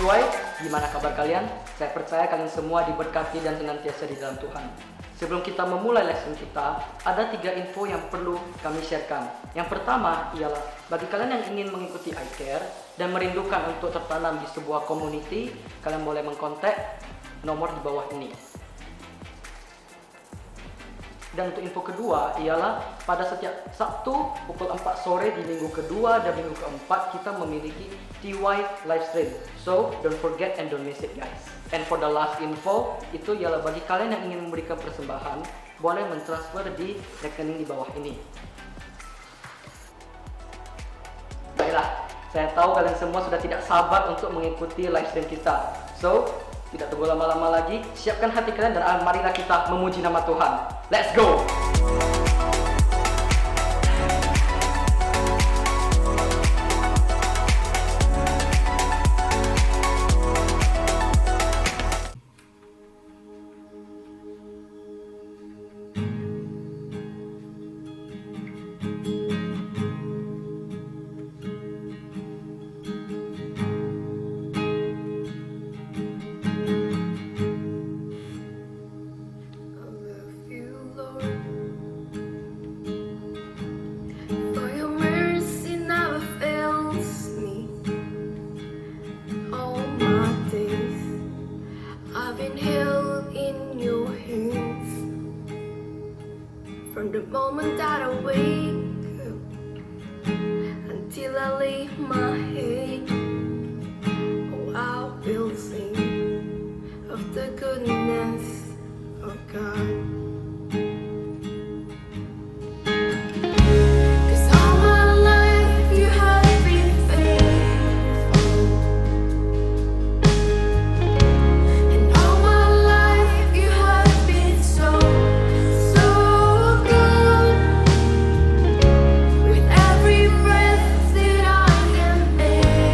Joy, gimana kabar kalian? Saya percaya kalian semua diberkati dan senantiasa di dalam Tuhan. Sebelum kita memulai lesson kita, ada 3 info yang perlu kami sharekan. Yang pertama ialah bagi kalian yang ingin mengikuti iCare dan merindukan untuk tertanam di sebuah community, kalian boleh mengkontak nomor di bawah ini. Dan untuk info kedua ialah pada setiap Sabtu pukul 4 sore di minggu kedua dan minggu keempat kita memiliki TY live stream. So don't forget and don't miss it guys. And for the last info itu ialah bagi kalian yang ingin memberikan persembahan boleh mentransfer di rekening di bawah ini. Baiklah, saya tahu kalian semua sudah tidak sabar untuk mengikuti live stream kita. So tidak tunggu lama-lama lagi, siapkan hati kalian dan marilah kita memuji nama Tuhan. Let's go! From the moment that I wake up until I lay my head, oh, I will sing of the goodness of God. 'Cause all my life you have been faithful, and all my life you have been so good. With every breath that I am able,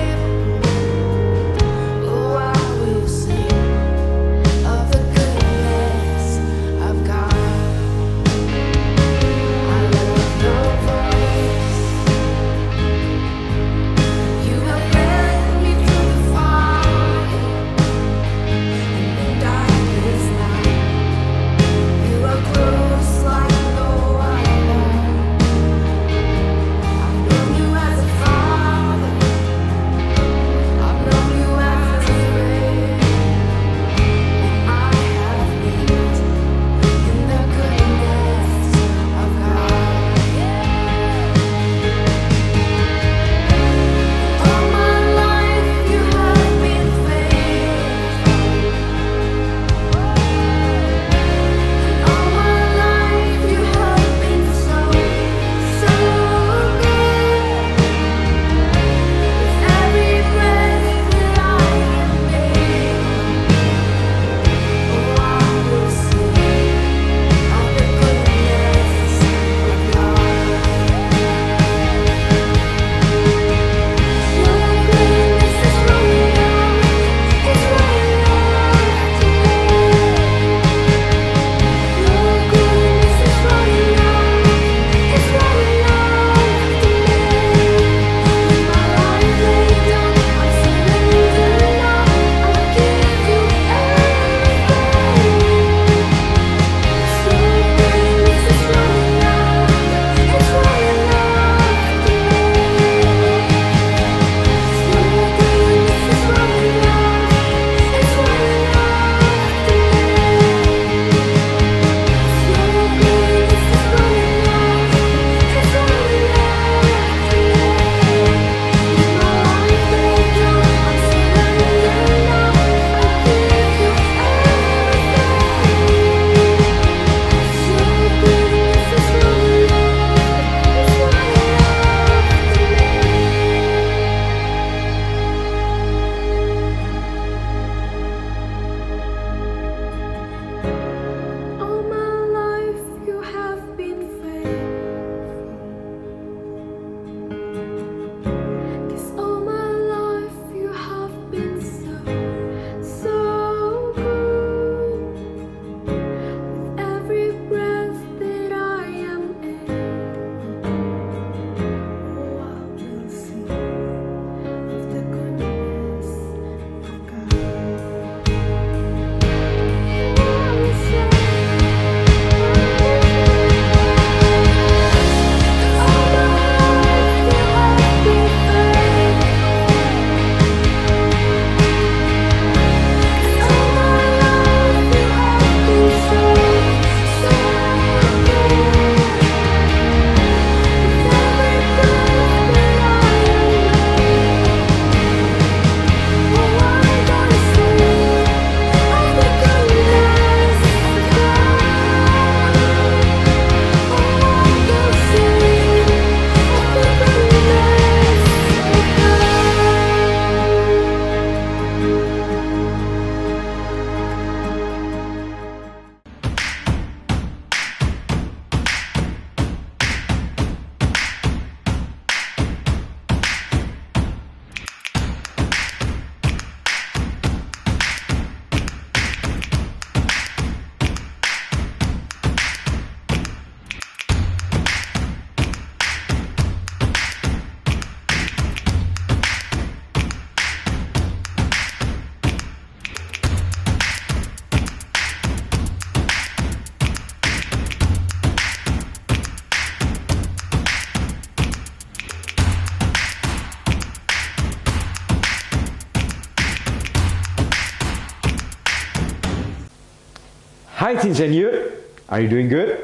Hi Teens and Youth, are you doing good?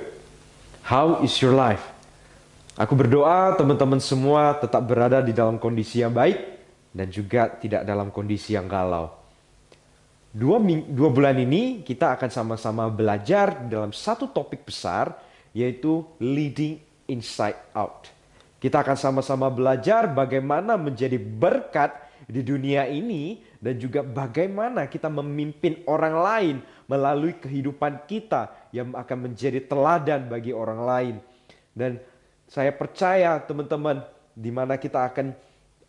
How is your life? Aku berdoa teman-teman semua tetap berada di dalam kondisi yang baik dan juga tidak dalam kondisi yang galau. Dua bulan ini kita akan sama-sama belajar dalam satu topik besar, yaitu Leading Inside Out. Kita akan sama-sama belajar bagaimana menjadi berkat di dunia ini dan juga bagaimana kita memimpin orang lain melalui kehidupan kita yang akan menjadi teladan bagi orang lain. Dan saya percaya teman-teman, di mana kita akan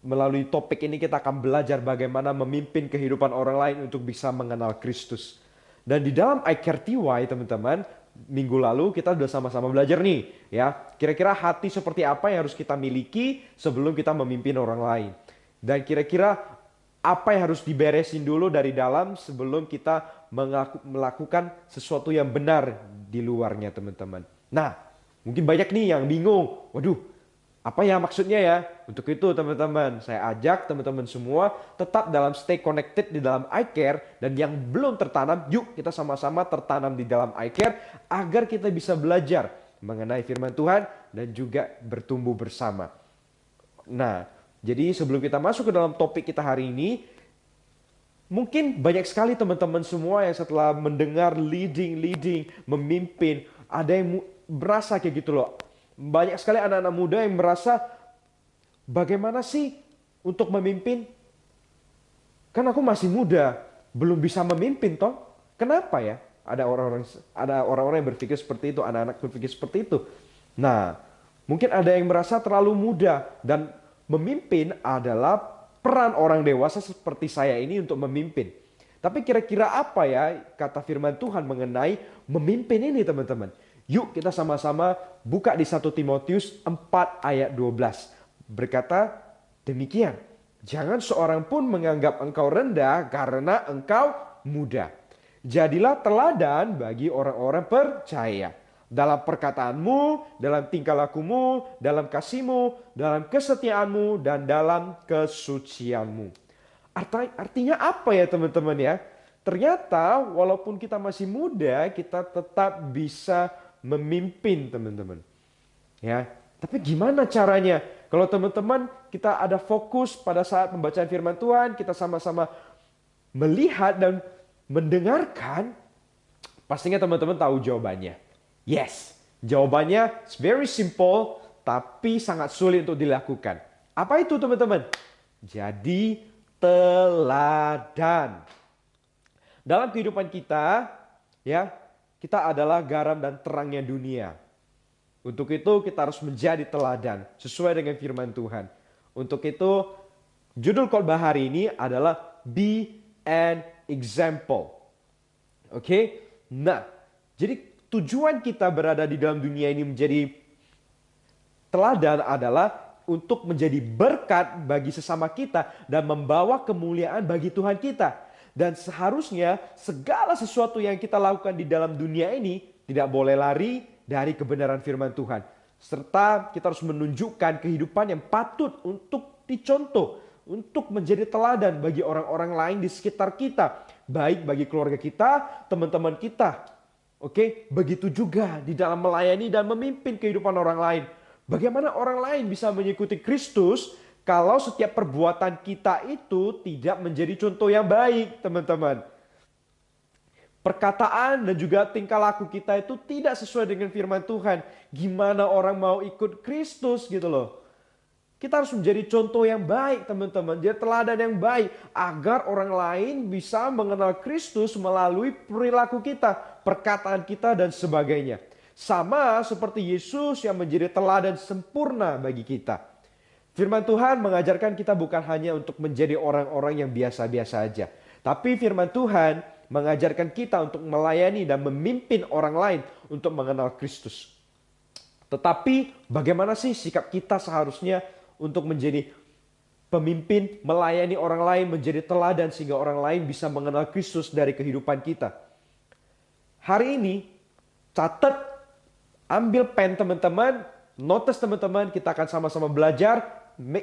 melalui topik ini kita akan belajar bagaimana memimpin kehidupan orang lain untuk bisa mengenal Kristus. Dan di dalam iCare-TY teman-teman, minggu lalu kita sudah sama-sama belajar nih, ya. Kira-kira hati seperti apa yang harus kita miliki sebelum kita memimpin orang lain. Dan kira-kira apa yang harus diberesin dulu dari dalam sebelum kita melakukan sesuatu yang benar di luarnya teman-teman. Nah, mungkin banyak nih yang bingung. Waduh, apa ya maksudnya ya? Untuk itu teman-teman, saya ajak teman-teman semua tetap dalam stay connected di dalam iCare. Dan yang belum tertanam, yuk kita sama-sama tertanam di dalam iCare agar kita bisa belajar mengenai firman Tuhan dan juga bertumbuh bersama. Nah, jadi sebelum kita masuk ke dalam topik kita hari ini, mungkin banyak sekali teman-teman semua yang setelah mendengar leading, memimpin, ada yang berasa kayak gitu loh. Banyak sekali anak-anak muda yang merasa, bagaimana sih untuk memimpin? Kan aku masih muda, belum bisa memimpin toh. Kenapa ya? Ada orang-orang yang berpikir seperti itu, anak-anak berpikir seperti itu. Nah, mungkin ada yang merasa terlalu muda dan memimpin adalah peran orang dewasa seperti saya ini untuk memimpin. Tapi kira-kira apa ya kata firman Tuhan mengenai memimpin ini teman-teman? Yuk kita sama-sama buka di 1 Timotius 4 ayat 12. Berkata demikian, jangan seorang pun menganggap engkau rendah karena engkau muda. Jadilah teladan bagi orang-orang percaya. Dalam perkataanmu, dalam tingkah lakumu, dalam kasihmu, dalam kesetiaanmu, dan dalam kesucianmu. Artinya apa ya teman-teman ya? Ternyata walaupun kita masih muda, kita tetap bisa memimpin teman-teman. Ya, tapi gimana caranya? Kalau teman-teman kita ada fokus pada saat pembacaan firman Tuhan, kita sama-sama melihat dan mendengarkan, pastinya teman-teman tahu jawabannya. Yes, jawabannya very simple, tapi sangat sulit untuk dilakukan. Apa itu teman-teman? Jadi teladan. Dalam kehidupan kita, ya, kita adalah garam dan terangnya dunia. Untuk itu kita harus menjadi teladan sesuai dengan firman Tuhan. Untuk itu judul khotbah hari ini adalah Be an Example. Oke? Nah, jadi tujuan kita berada di dalam dunia ini menjadi teladan adalah untuk menjadi berkat bagi sesama kita dan membawa kemuliaan bagi Tuhan kita. Dan seharusnya segala sesuatu yang kita lakukan di dalam dunia ini tidak boleh lari dari kebenaran firman Tuhan. Serta kita harus menunjukkan kehidupan yang patut untuk dicontoh, untuk menjadi teladan bagi orang-orang lain di sekitar kita. Baik bagi keluarga kita, teman-teman kita. Oke, begitu juga di dalam melayani dan memimpin kehidupan orang lain. Bagaimana orang lain bisa mengikuti Kristus kalau setiap perbuatan kita itu tidak menjadi contoh yang baik, teman-teman. Perkataan dan juga tingkah laku kita itu tidak sesuai dengan firman Tuhan. Gimana orang mau ikut Kristus gitu loh. Kita harus menjadi contoh yang baik teman-teman. Jadi teladan yang baik. Agar orang lain bisa mengenal Kristus melalui perilaku kita, perkataan kita dan sebagainya. Sama seperti Yesus yang menjadi teladan sempurna bagi kita. Firman Tuhan mengajarkan kita bukan hanya untuk menjadi orang-orang yang biasa-biasa aja. Tapi firman Tuhan mengajarkan kita untuk melayani dan memimpin orang lain untuk mengenal Kristus. Tetapi bagaimana sih sikap kita seharusnya untuk menjadi pemimpin, melayani orang lain, menjadi teladan sehingga orang lain bisa mengenal Kristus dari kehidupan kita. Hari ini, catat, ambil pen teman-teman, notes teman-teman, kita akan sama-sama belajar,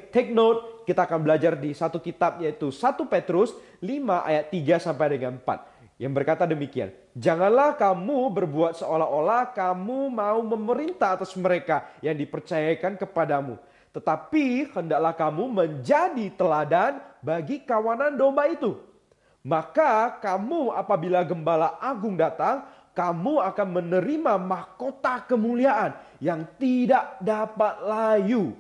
take note, kita akan belajar di satu kitab yaitu 1 Petrus 5 ayat 3 sampai dengan 4. yang berkata demikian, janganlah kamu berbuat seolah-olah kamu mau memerintah atas mereka yang dipercayakan kepadamu. Tetapi hendaklah kamu menjadi teladan bagi kawanan domba itu. Maka kamu apabila gembala agung datang, kamu akan menerima mahkota kemuliaan yang tidak dapat layu.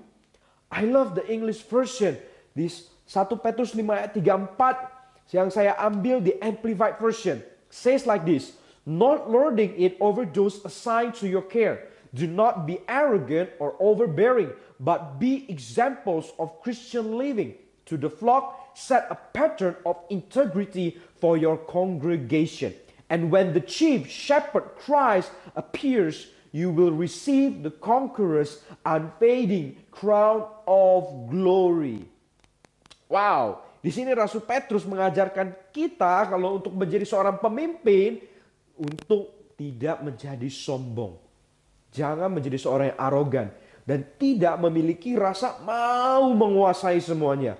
I love the English version. This 1 Petrus 5 ayat 3-4 yang saya ambil di Amplified Version. Says like this, not lording it over those assigned to your care. Do not be arrogant or overbearing, but be examples of Christian living. To the flock, set a pattern of integrity for your congregation. And when the chief shepherd Christ appears, you will receive the conqueror's unfading crown of glory. Wow, di sini Rasul Petrus mengajarkan kita kalau untuk menjadi seorang pemimpin untuk tidak menjadi sombong. Jangan menjadi seorang yang arogan dan tidak memiliki rasa mau menguasai semuanya.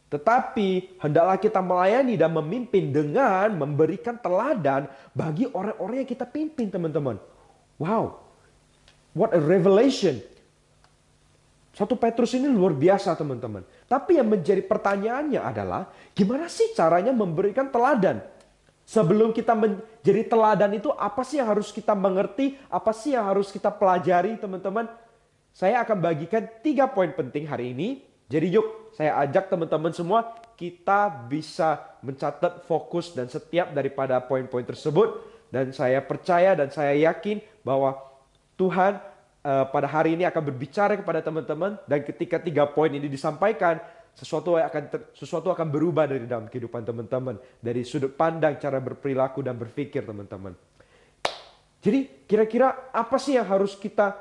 Tetapi hendaklah kita melayani dan memimpin dengan memberikan teladan bagi orang-orang yang kita pimpin, teman-teman. Wow, what a revelation. 1 Petrus ini luar biasa, teman-teman. Tapi yang menjadi pertanyaannya adalah, gimana sih caranya memberikan teladan? Sebelum kita menjadi teladan itu, apa sih yang harus kita mengerti? Apa sih yang harus kita pelajari, teman-teman? Saya akan bagikan 3 poin penting hari ini. Jadi yuk, saya ajak teman-teman semua, kita bisa mencatat fokus dan setiap daripada poin-poin tersebut. Dan saya percaya dan saya yakin bahwa Tuhan pada hari ini akan berbicara kepada teman-teman, dan ketika 3 poin ini disampaikan, sesuatu akan berubah dari dalam kehidupan teman-teman, dari sudut pandang, cara berperilaku dan berpikir teman-teman. Jadi kira-kira apa sih yang harus kita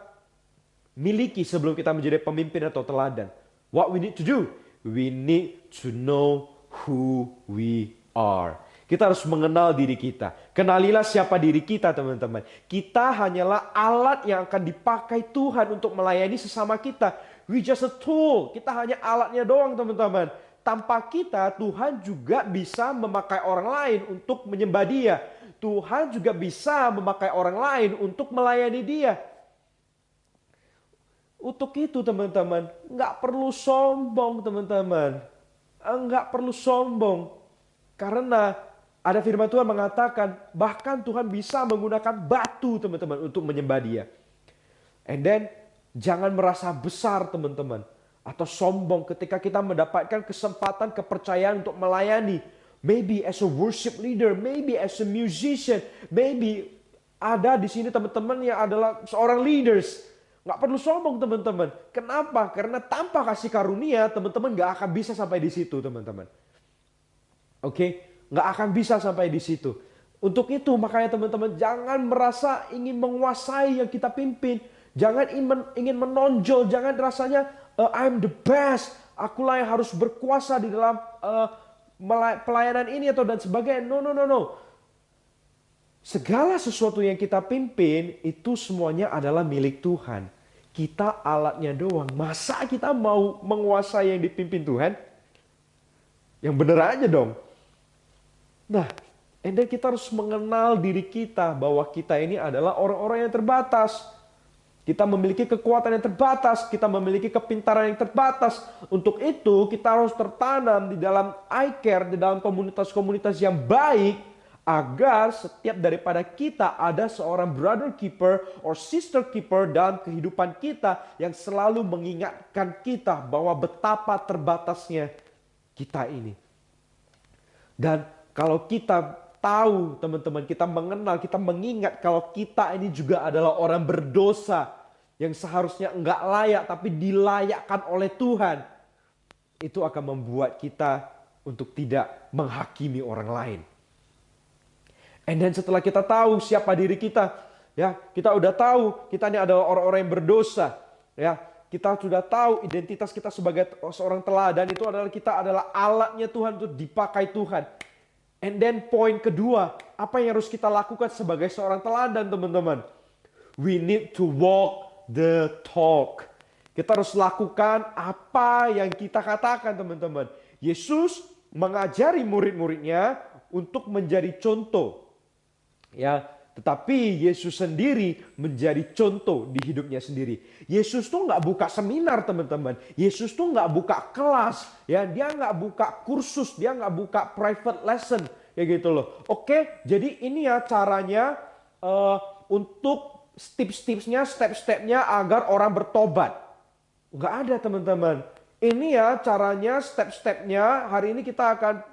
miliki sebelum kita menjadi pemimpin atau teladan? What we need to do? We need to know who we are. Kita harus mengenal diri kita. Kenalilah siapa diri kita, teman-teman. Kita hanyalah alat yang akan dipakai Tuhan untuk melayani sesama kita. We just a tool. Kita hanya alatnya doang, teman-teman. Tanpa kita, Tuhan juga bisa memakai orang lain untuk menyembah Dia. Tuhan juga bisa memakai orang lain untuk melayani Dia. Untuk itu, teman-teman, nggak perlu sombong, teman-teman. Nggak perlu sombong. Karena ada firman Tuhan mengatakan, bahkan Tuhan bisa menggunakan batu, teman-teman, untuk menyembah Dia. And then, jangan merasa besar, teman-teman, atau sombong ketika kita mendapatkan kesempatan, kepercayaan untuk melayani. Maybe as a worship leader, maybe as a musician, maybe ada di sini teman-teman yang adalah seorang leaders. Nggak perlu sombong, teman-teman. Kenapa? Karena tanpa kasih karunia, teman-teman nggak akan bisa sampai di situ, teman-teman. Oke? Nggak akan bisa sampai di situ. Untuk itu makanya teman-teman jangan merasa ingin menguasai yang kita pimpin. Jangan ingin menonjol. Jangan rasanya I'm the best. Akulah yang harus berkuasa di dalam pelayanan ini atau dan sebagainya. No. Segala sesuatu yang kita pimpin itu semuanya adalah milik Tuhan. Kita alatnya doang. Masa kita mau menguasai yang dipimpin Tuhan? Yang bener aja dong. Nah, and then kita harus mengenal diri kita bahwa kita ini adalah orang-orang yang terbatas. Kita memiliki kekuatan yang terbatas, kita memiliki kepintaran yang terbatas. Untuk itu kita harus tertanam di dalam iCare, di dalam komunitas-komunitas yang baik, agar setiap daripada kita ada seorang brother keeper or sister keeper dalam kehidupan kita yang selalu mengingatkan kita bahwa betapa terbatasnya kita ini. Dan kalau kita tahu, teman-teman, kita mengenal, kita mengingat kalau kita ini juga adalah orang berdosa yang seharusnya enggak layak tapi dilayakkan oleh Tuhan, itu akan membuat kita untuk tidak menghakimi orang lain. And then setelah kita tahu siapa diri kita, ya, kita udah tahu kita ini adalah orang-orang yang berdosa, ya. Kita sudah tahu identitas kita sebagai seorang teladan itu adalah kita adalah alatnya Tuhan untuk dipakai Tuhan. And then poin kedua, apa yang harus kita lakukan sebagai seorang teladan, teman-teman? We need to walk the talk. Kita harus lakukan apa yang kita katakan, teman-teman. Yesus mengajari murid-muridnya untuk menjadi contoh. Ya, tetapi Yesus sendiri menjadi contoh di hidupnya sendiri. Yesus tuh nggak buka seminar, teman-teman. Yesus tuh nggak buka kelas, ya. Dia nggak buka kursus, dia nggak buka private lesson, ya gitu loh. Oke, jadi ini ya caranya untuk tips-tipsnya, step-stepnya agar orang bertobat. Nggak ada, teman-teman. Ini ya caranya, step-stepnya. Hari ini kita akan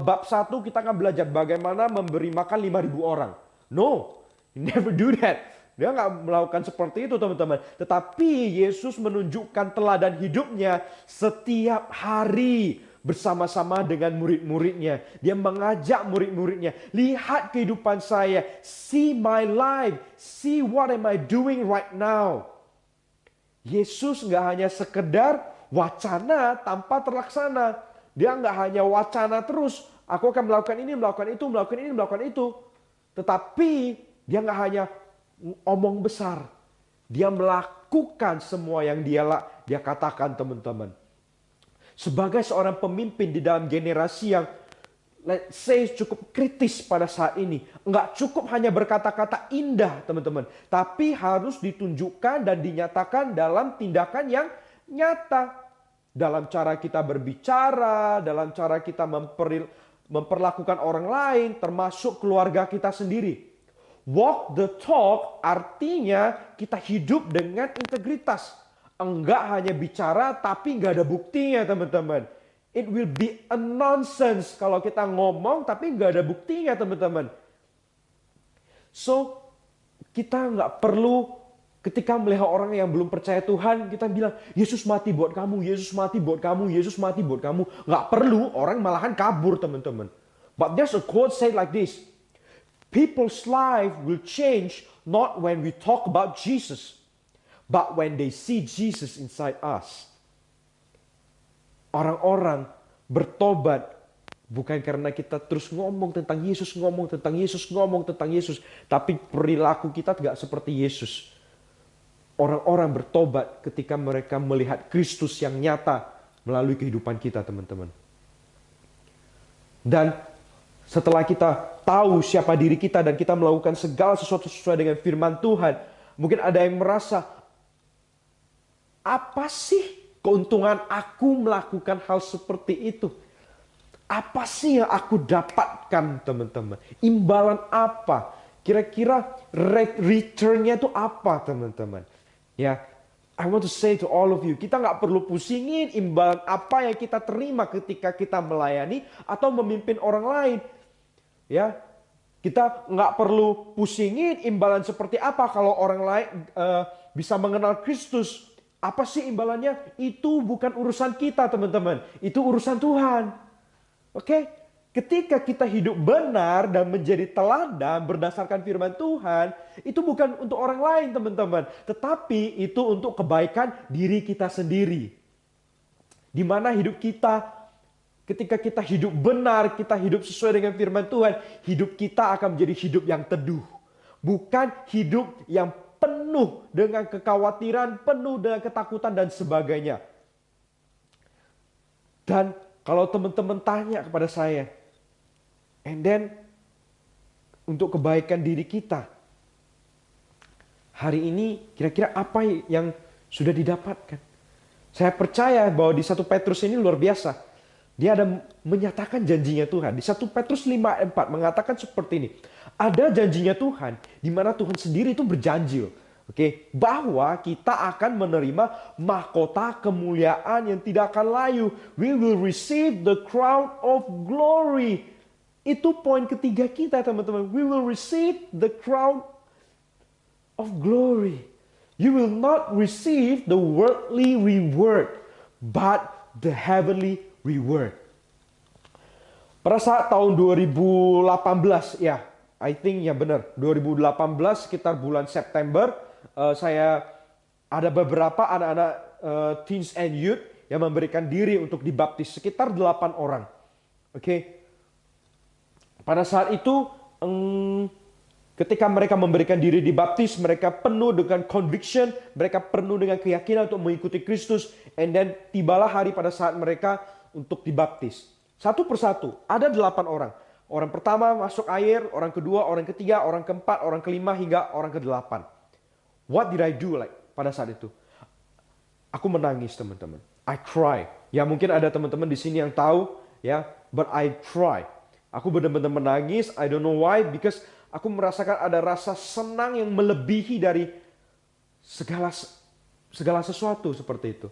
bab 1 kita akan belajar bagaimana memberi makan 5.000 orang. No, you never do that. Dia nggak melakukan seperti itu, teman-teman. Tetapi Yesus menunjukkan teladan hidupnya setiap hari bersama-sama dengan murid-muridnya. Dia mengajak murid-muridnya, lihat kehidupan saya, see my life, see what am I doing right now. Yesus nggak hanya sekedar wacana tanpa terlaksana. Dia nggak hanya wacana terus, aku akan melakukan ini, melakukan itu, melakukan ini, melakukan itu. Tetapi dia nggak hanya omong besar. Dia melakukan semua yang dia katakan, teman-teman. Sebagai seorang pemimpin di dalam generasi yang let's say cukup kritis pada saat ini. Nggak cukup hanya berkata-kata indah, teman-teman. Tapi harus ditunjukkan dan dinyatakan dalam tindakan yang nyata. Dalam cara kita berbicara, dalam cara kita memperlakukan orang lain, termasuk keluarga kita sendiri. Walk the talk artinya kita hidup dengan integritas. Enggak hanya bicara tapi nggak ada buktinya, teman-teman. It will be a nonsense kalau kita ngomong tapi nggak ada buktinya, teman-teman. So, kita nggak perlu ketika melihat orang yang belum percaya Tuhan, kita bilang, Yesus mati buat kamu, Yesus mati buat kamu, Yesus mati buat kamu. Nggak perlu, orang malahan kabur, teman-teman. But there's a quote said like this, people's life will change not when we talk about Jesus, but when they see Jesus inside us. Orang-orang bertobat bukan karena kita terus ngomong tentang Yesus, ngomong tentang Yesus, ngomong tentang Yesus. Tapi perilaku kita tidak seperti Yesus. Orang-orang bertobat ketika mereka melihat Kristus yang nyata melalui kehidupan kita, teman-teman. Dan setelah kita tahu siapa diri kita dan kita melakukan segala sesuatu sesuai dengan firman Tuhan, mungkin ada yang merasa, apa sih keuntungan aku melakukan hal seperti itu? Apa sih yang aku dapatkan, teman-teman? Imbalan apa? Kira-kira return-nya itu apa, teman-teman? Ya, I want to say to all of you, kita nggak perlu pusingin imbalan apa yang kita terima ketika kita melayani atau memimpin orang lain. Ya, kita nggak perlu pusingin imbalan seperti apa kalau orang lain bisa mengenal Kristus. Apa sih imbalannya? Itu bukan urusan kita, teman-teman. Itu urusan Tuhan. Oke? Ketika kita hidup benar dan menjadi teladan berdasarkan firman Tuhan, itu bukan untuk orang lain, teman-teman. Tetapi itu untuk kebaikan diri kita sendiri. Di mana hidup kita, ketika kita hidup benar, kita hidup sesuai dengan firman Tuhan, hidup kita akan menjadi hidup yang teduh. Bukan hidup yang penuh dengan kekhawatiran, penuh dengan ketakutan dan sebagainya. Dan kalau teman-teman tanya kepada saya, and then untuk kebaikan diri kita, hari ini kira-kira apa yang sudah didapatkan? Saya percaya bahwa di 1 Petrus ini luar biasa. Dia ada menyatakan janjinya Tuhan. Di 1 Petrus 5:4 mengatakan seperti ini. Ada janjinya Tuhan, di mana Tuhan sendiri itu berjanji, oke, bahwa kita akan menerima mahkota kemuliaan yang tidak akan layu. We will receive the crown of glory. Itu poin ketiga kita, teman-teman. We will receive the crown of glory. You will not receive the worldly reward, but the heavenly reward. Pada saat tahun 2018, ya, I think ya benar, 2018 sekitar bulan September, saya ada beberapa anak-anak teens and youth yang memberikan diri untuk dibaptis, sekitar 8 orang. Oke. Pada saat itu, ketika mereka memberikan diri dibaptis, mereka penuh dengan conviction, mereka penuh dengan keyakinan untuk mengikuti Kristus, and then tibalah hari pada saat mereka untuk dibaptis. Satu persatu, ada 8 orang. Orang pertama masuk air, orang kedua, orang ketiga, orang keempat, orang kelima, hingga orang ke-8. What did I do pada saat itu? Aku menangis, teman-teman. I cry. Ya mungkin ada teman-teman di sini yang tahu, ya, but I cry. Aku benar-benar menangis. I don't know why, because aku merasakan ada rasa senang yang melebihi dari segala sesuatu seperti itu.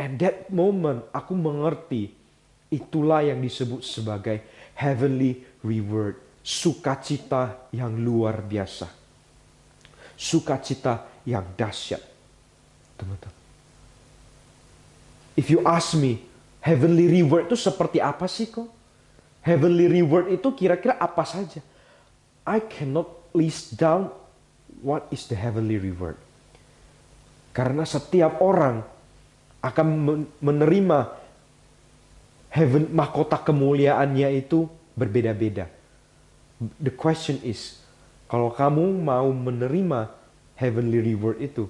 And that moment aku mengerti, itulah yang disebut sebagai heavenly reward. Sukacita yang luar biasa. Sukacita yang dahsyat. Teman-teman. If you ask me, heavenly reward itu seperti apa sih kok? Heavenly reward itu kira-kira apa saja? I cannot list down what is the heavenly reward. Karena setiap orang akan menerima mahkota kemuliaannya itu berbeda-beda. The question is, kalau kamu mau menerima heavenly reward itu,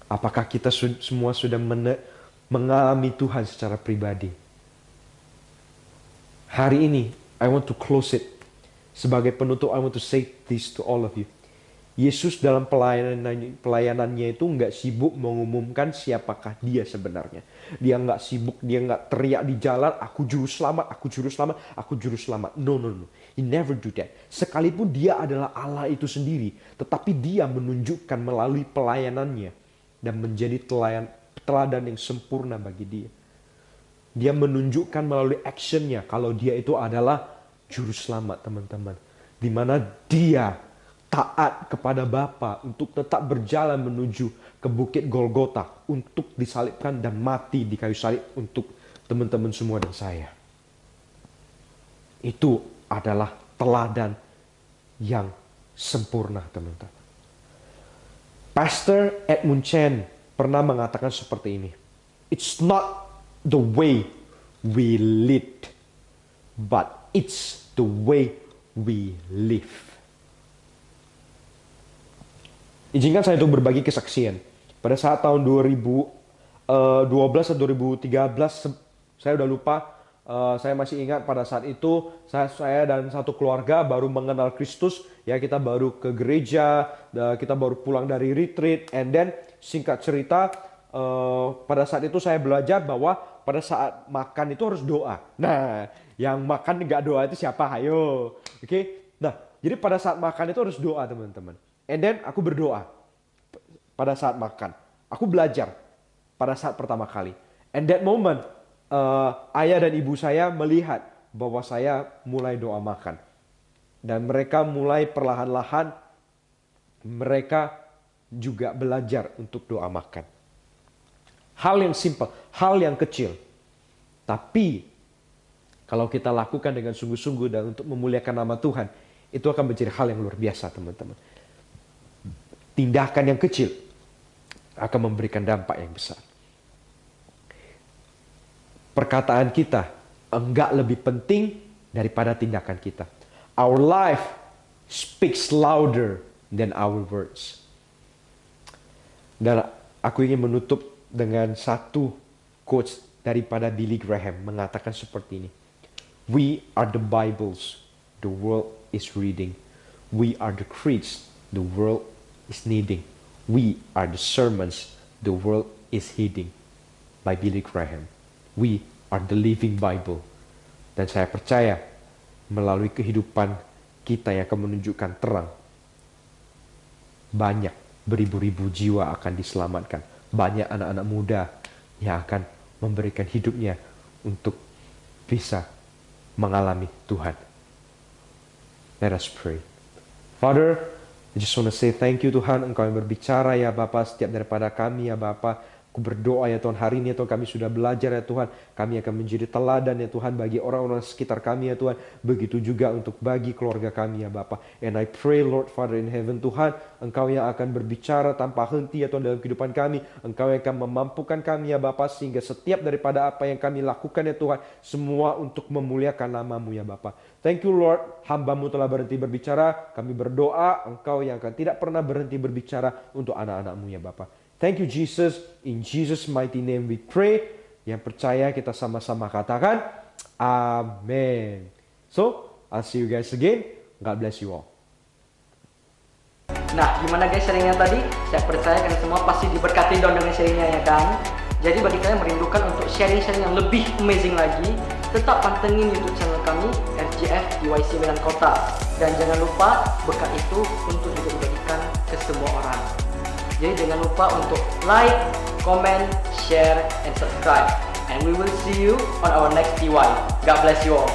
apakah kita semua sudah mengalami Tuhan secara pribadi? Hari ini, I want to close it. Sebagai penutup, I want to say this to all of you. Yesus dalam pelayanannya itu nggak sibuk mengumumkan siapakah dia sebenarnya. Dia nggak sibuk, dia nggak teriak di jalan, aku juru selamat, aku juru selamat, aku juru selamat. No. He never do that. Sekalipun dia adalah Allah itu sendiri, tetapi dia menunjukkan melalui pelayanannya dan menjadi teladan yang sempurna bagi dia. Dia menunjukkan melalui actionnya kalau dia itu adalah juru selamat, teman-teman. Di mana dia taat kepada Bapa untuk tetap berjalan menuju ke Bukit Golgota untuk disalibkan dan mati di kayu salib untuk teman-teman semua dan saya. Itu adalah teladan yang sempurna, teman-teman. Pastor Edmund Chen pernah mengatakan seperti ini. It's not the way we lead, but it's the way we live. Izinkan saya untuk berbagi kesaksian. Pada saat tahun 2012 atau 2013, saya udah lupa. Saya masih ingat pada saat itu saya dan satu keluarga baru mengenal Kristus. Ya, kita baru ke gereja, kita baru pulang dari retreat, and then singkat cerita, pada saat itu saya belajar bahwa pada saat makan itu harus doa. Nah, yang makan nggak doa itu siapa? Ayo, oke? Nah, jadi pada saat makan itu harus doa, teman-teman. And then aku berdoa pada saat makan. Aku belajar pada saat pertama kali. And that moment, ayah dan ibu saya melihat bahwa saya mulai doa makan. Dan mereka mulai perlahan-lahan, mereka juga belajar untuk doa makan. Hal yang simple, hal yang kecil. Tapi, kalau kita lakukan dengan sungguh-sungguh dan untuk memuliakan nama Tuhan, itu akan menjadi hal yang luar biasa, teman-teman. Tindakan yang kecil akan memberikan dampak yang besar. Perkataan kita enggak lebih penting daripada tindakan kita. Our life speaks louder than our words. Dan aku ingin menutup dengan satu quotes daripada Billy Graham mengatakan seperti ini. We are the Bibles the world is reading. We are the creeds the world is needing. We are the sermons the world is heeding. By Billy Graham. We are the living Bible. Dan saya percaya melalui kehidupan kita yang akan menunjukkan terang, banyak beribu-ribu jiwa akan diselamatkan. Banyak anak-anak muda yang akan memberikan hidupnya untuk bisa mengalami Tuhan. Let us pray. Father, I just want to say thank you Tuhan, Engkau yang berbicara ya Bapa setiap daripada kami ya Bapa. Aku berdoa ya Tuhan, hari ini ya Tuhan kami sudah belajar ya Tuhan. Kami akan menjadi teladan ya Tuhan bagi orang-orang sekitar kami ya Tuhan. Begitu juga untuk bagi keluarga kami ya Bapa. And I pray Lord Father in heaven Tuhan, Engkau yang akan berbicara tanpa henti ya Tuhan dalam kehidupan kami. Engkau yang akan memampukan kami ya Bapa, sehingga setiap daripada apa yang kami lakukan ya Tuhan, semua untuk memuliakan nama-Mu ya Bapa. Thank you Lord, hamba-Mu telah berhenti berbicara. Kami berdoa Engkau yang akan tidak pernah berhenti berbicara untuk anak-anak-Mu ya Bapa. Thank you Jesus, in Jesus mighty name we pray. Yang percaya kita sama-sama katakan Amin. So, I'll see you guys again. God bless you all. Nah, gimana guys sharingnya tadi? Saya percaya kalian semua pasti diberkati dong dengan sharingnya ya kan? Jadi bagi kalian merindukan untuk sharing-sharing yang lebih amazing lagi, tetap pantengin YouTube channel kami FGF DYC Medan Kota. Dan jangan lupa berkat itu untuk juga dibagikan ke semua orang. Jadi jangan lupa untuk like, comment, share, and subscribe. And we will see you on our next DY. God bless you all.